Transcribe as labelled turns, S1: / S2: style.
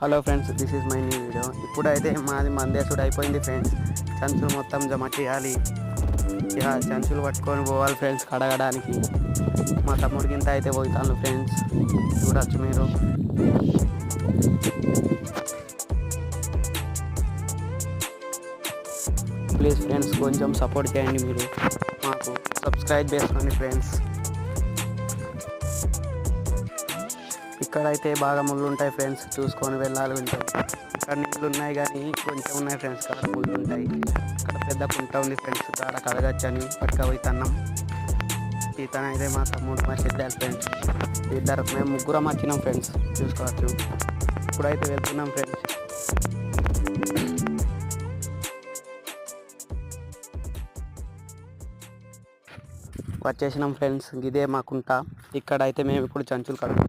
S1: Hello friends, this is my new video. ఇప్పుడైతే మాది మందేసుడు అయిపోయింది ఫ్రెండ్స్. సంచులు మొత్తం జమ చేయాలి. ఇక సంచులు పట్టుకొని పోవాలి ఫ్రెండ్స్ కడగడానికి. మా తమ్ముడికి ఇంత అయితే పోతాను ఫ్రెండ్స్, చూడొచ్చు మీరు. ప్లీజ్ ఫ్రెండ్స్ కొంచెం సపోర్ట్ చేయండి మీరు, మాకు సబ్స్క్రైబ్ చేసుకోండి ఫ్రెండ్స్. ఇక్కడైతే బాగా ముళ్ళు ఉంటాయి ఫ్రెండ్స్, చూసుకొని వెళ్ళాలి. ఉంటాయి ఇక్కడ నీళ్ళు ఉన్నాయి కానీ కొంచెం ఉన్నాయి ఫ్రెండ్స్, ఇక్కడ ముళ్ళు ఉంటాయి. ఇక్కడ పెద్ద కుంట ఉంది ఫ్రెండ్స్, ఇక్కడ కడగచ్చని పట్టుకపోతున్నాం. ఇతనైతే మా తమ్ముడు, మా చెల్లెలు ఫ్రెండ్స్. ఇద్దరు మేము ముగ్గురం వచ్చినాం ఫ్రెండ్స్, చూసుకోవచ్చు. ఇప్పుడైతే వెళ్తున్నాం ఫ్రెండ్స్. వచ్చేసినాం ఫ్రెండ్స్, ఇదే మా కుంట. ఇక్కడైతే మేము ఇప్పుడు సంచులు కడుగుతాం.